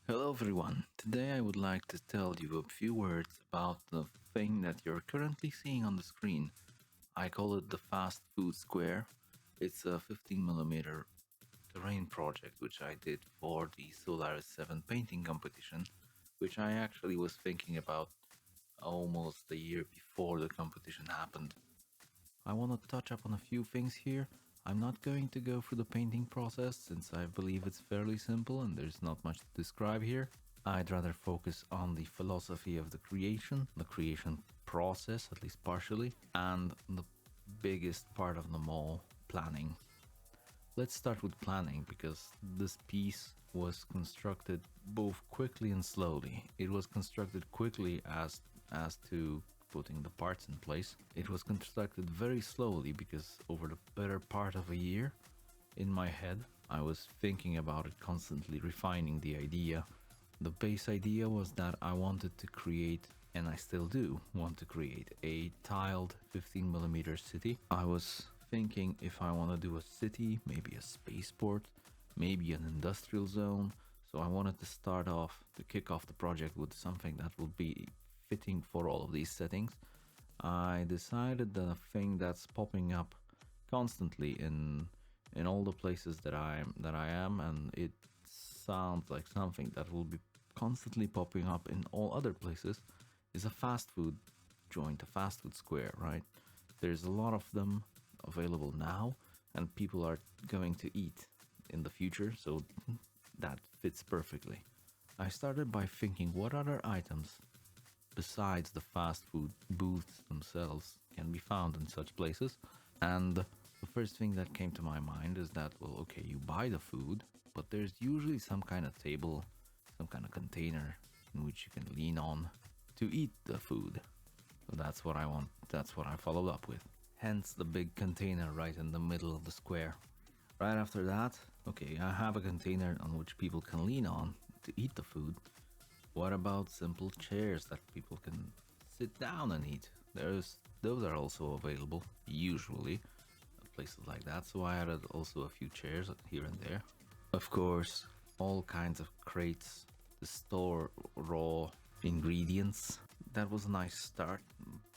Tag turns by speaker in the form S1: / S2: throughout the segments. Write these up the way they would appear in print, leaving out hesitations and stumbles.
S1: Hello everyone. Today I would like to tell you a few words about the thing that you're currently seeing on the screen. I call it the fast food square. It's a 15mm terrain project which I did for the Solaris 7 painting competition, which I actually was thinking about almost a year before the competition happened. I want to touch up on a few things here. I'm not going to go through the painting process since I believe it's fairly simple and there's not much to describe here. I'd rather focus on the philosophy of the creation process, at least partially, and the biggest part of them all, planning. Let's start with planning because this piece was constructed both quickly and slowly. It was constructed quickly as to putting the parts in place. It was constructed very slowly because over the better part of a year in my head I was thinking about it, constantly refining the idea. The base idea was that I wanted to create, and I still do want to create, a tiled 15mm city. I was thinking if I want to do a city, maybe a spaceport, maybe an industrial zone. So I wanted to start off, to kick off the project with something that would be fitting for all of these settings. I decided that a thing that's popping up constantly in all the places that I am, and it sounds like something that will be constantly popping up in all other places, is a fast food joint, a fast food square, right? There's a lot of them available now, and people are going to eat in the future, so that fits perfectly. I started by thinking what other items besides the fast food booths themselves can be found in such places. And the first thing that came to my mind is that, well, okay, you buy the food, but there's usually some kind of table, some kind of container in which you can lean on to eat the food. So that's what I want, that's what I followed up with. Hence the big container right in the middle of the square. Right after that, okay, I have a container on which people can lean on to eat the food. What about simple chairs that people can sit down and eat? Those are also available, usually, at places like that, so I added also a few chairs here and there. Of course, all kinds of crates to store raw ingredients. That was a nice start,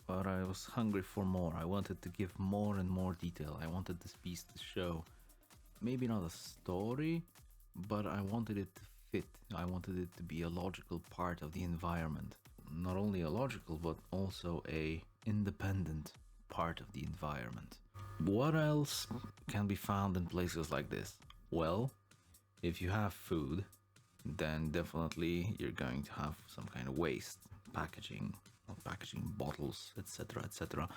S1: but I was hungry for more. I wanted to give more and more detail. I wanted this piece to show maybe not a story, but I wanted it to fit. I wanted it to be a logical part of the environment. Not only a logical, but also a independent part of the environment. What else can be found in places like this? Well, if you have food, then definitely you're going to have some kind of waste, packaging, not packaging, bottles, etc., etc.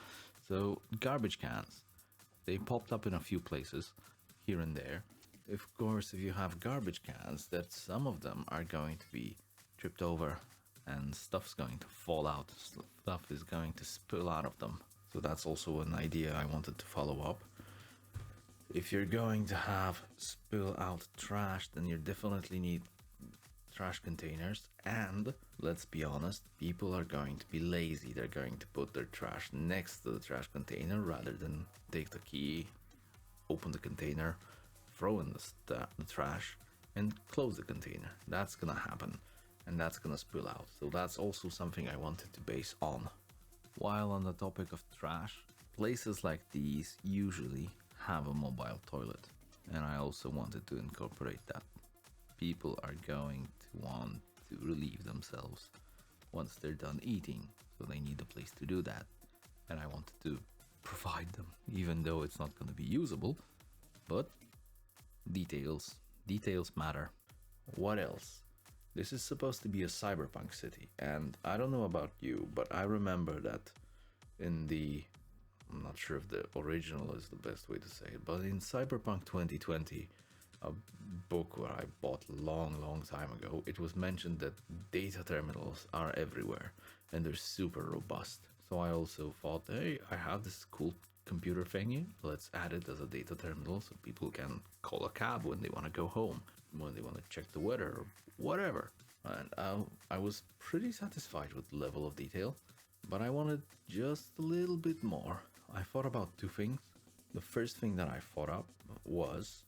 S1: So garbage cans, they popped up in a few places here and there. Of course, if you have garbage cans, that some of them are going to be tripped over and stuff's going to fall out, stuff is going to spill out of them. So that's also an idea I wanted to follow up. If you're going to have spill out trash, then you definitely need trash containers. And let's be honest, people are going to be lazy. They're going to put their trash next to the trash container rather than take the key, open the container, throw in the trash, and close the container. That's gonna happen, and that's gonna spill out. So that's also something I wanted to base on. While on the topic of trash, places like these usually have a mobile toilet, and I also wanted to incorporate that. People are going to want to relieve themselves once they're done eating, so they need a place to do that, and I wanted to provide them, even though it's not going to be usable, but details matter. What else? This is supposed to be a cyberpunk city, and I don't know about you, but I remember that in the, I'm not sure if the original is the best way to say it, but in Cyberpunk 2020, a book where I bought long time ago, it was mentioned that data terminals are everywhere and they're super robust. So I also thought, hey, I have this cool computer thingy, let's add it as a data terminal so people can call a cab when they want to go home, when they want to check the weather or whatever. And I was pretty satisfied with the level of detail, but I wanted just a little bit more. I thought about two things. The first thing that I thought up was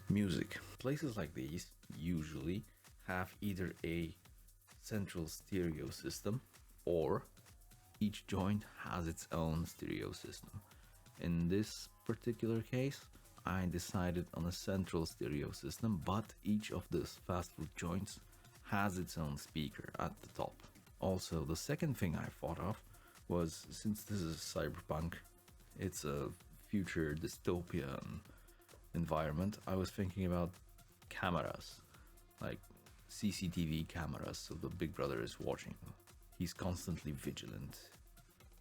S1: music. Places like these usually have either a central stereo system or each joint has its own stereo system. In this particular case, I decided on a central stereo system, but each of these fast food joints has its own speaker at the top. Also, the second thing I thought of was, since this is cyberpunk, it's a future dystopian environment, I was thinking about cameras, like CCTV cameras, so the big brother is watching. He's constantly vigilant,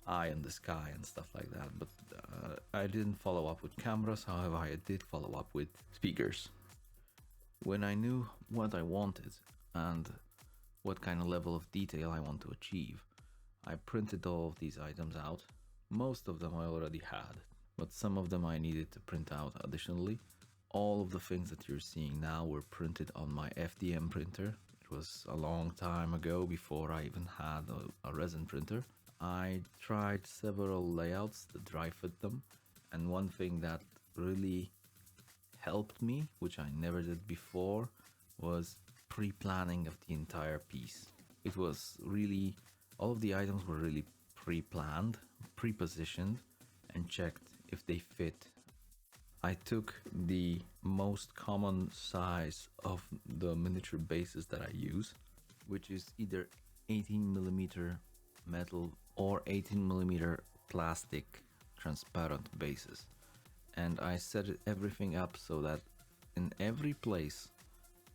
S1: eye in the sky and stuff like that. But I didn't follow up with cameras, however, I did follow up with speakers. When I knew what I wanted and what kind of level of detail I want to achieve, I printed all of these items out. Most of them I already had, but some of them I needed to print out additionally. All of the things that you're seeing now were printed on my FDM printer. It was a long time ago, before I even had a resin printer. I tried several layouts to dry fit them, and one thing that really helped me, which I never did before, was pre-planning of the entire piece. It was really, all of the items were really pre-planned, pre-positioned, and checked if they fit. I took the most common size of the miniature bases that I use, which is either 18mm metal or 18mm plastic transparent bases. And I set everything up so that in every place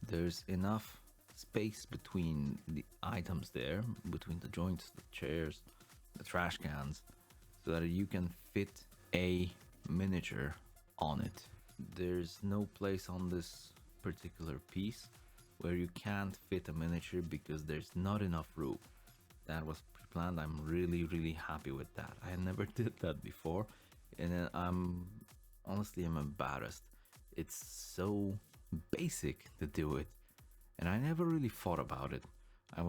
S1: there's enough space between the items there, between the joints, the chairs, the trash cans, so that you can fit a miniature on it. There's no place on this particular piece where you can't fit a miniature because there's not enough room. That was pre-planned. I'm really happy with that. I never did that before, and I'm embarrassed. It's so basic to do it, and I never really thought about it. I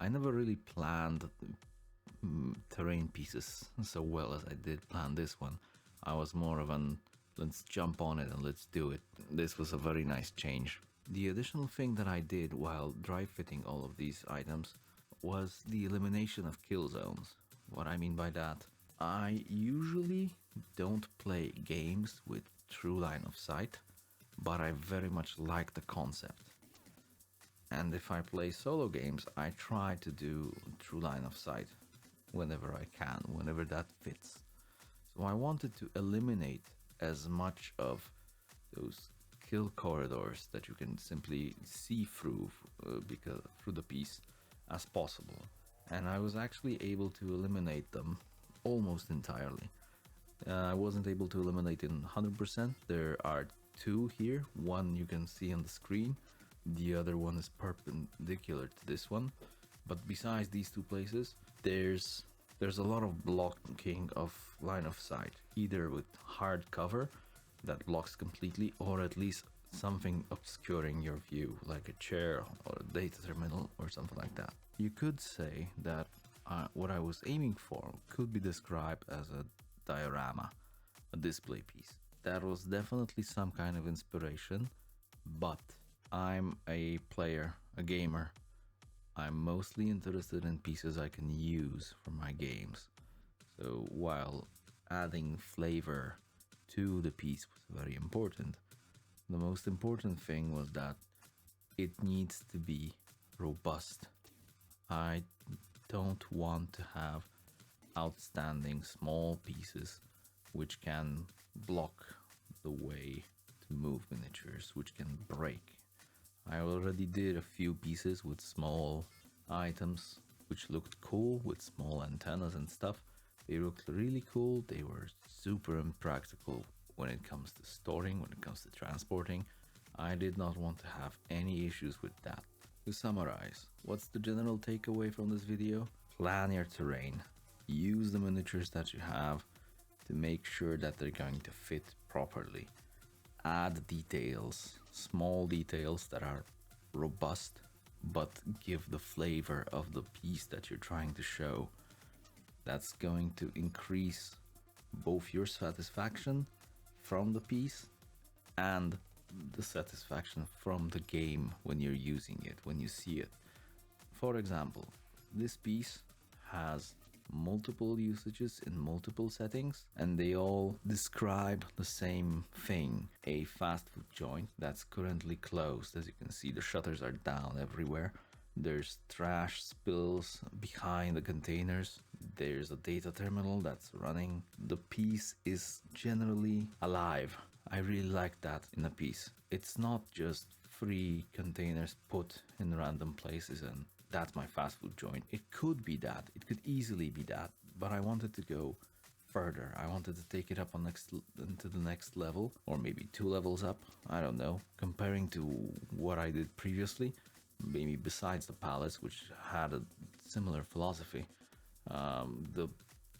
S1: never really planned terrain pieces so well as I did plan this one. I was more of an, let's jump on it and let's do it. This was a very nice change. The additional thing that I did while dry fitting all of these items was the elimination of kill zones. What I mean by that, I usually don't play games with true line of sight, but I very much like the concept. And if I play solo games, I try to do true line of sight whenever I can, whenever that fits. So I wanted to eliminate as much of those kill corridors that you can simply see through through the piece as possible. And I was actually able to eliminate them almost entirely. I wasn't able to eliminate in 100%. There are two here. One you can see on the screen. The other one is perpendicular to this one. But besides these two places, there's a lot of blocking of line of sight, either with hard cover that blocks completely, or at least something obscuring your view, like a chair or a data terminal or something like that. You could say that what I was aiming for could be described as a diorama, a display piece. That was definitely some kind of inspiration, but I'm a player, a gamer. I'm mostly interested in pieces I can use for my games. So while adding flavor to the piece was very important, the most important thing was that it needs to be robust. I don't want to have outstanding small pieces which can block the way to move miniatures, which can break. I already did a few pieces with small items which looked cool, with small antennas and stuff. They looked really cool. They were super impractical when it comes to storing, when it comes to transporting. I did not want to have any issues with that. To summarize, what's the general takeaway from this video? Plan your terrain. Use the miniatures that you have to make sure that they're going to fit properly. Add details, small details that are robust, but give the flavor of the piece that you're trying to show. That's going to increase both your satisfaction from the piece and the satisfaction from the game when you're using it, when you see it. For example, this piece has multiple usages in multiple settings, and they all describe the same thing: a fast food joint that's currently closed. As you can see, the shutters are down everywhere. There's trash spills behind the containers. There's a data terminal that's running. The piece is generally alive. I really like that in a piece. It's not just free containers put in random places and that's my fast food joint. It could be that. It could easily be that. But I wanted to go further. I wanted to take it up into the next level, or maybe 2 levels up. I don't know. Comparing to what I did previously, maybe besides the palettes, which had a similar philosophy. The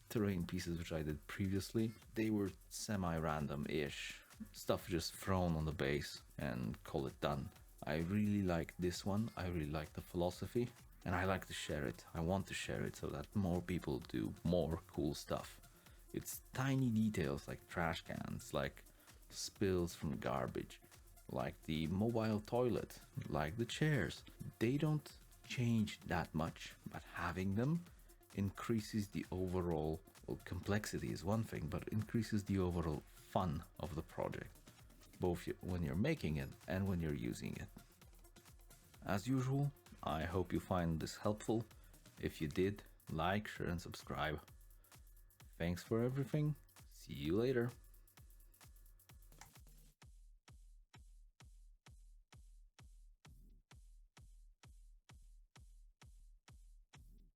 S1: terrain pieces which I did previously, they were semi-random-ish. Stuff just thrown on the base and call it done. I really like this one. I really like the philosophy, and I like to share it. I want to share it so that more people do more cool stuff. It's tiny details like trash cans, like spills from garbage, like the mobile toilet, like the chairs. They don't change that much, but having them increases the overall, well, complexity is one thing, but increases the overall fun of the project, both when you're making it and when you're using it. As usual, I hope you find this helpful. If you did, like, share and subscribe. Thanks for everything. See you later.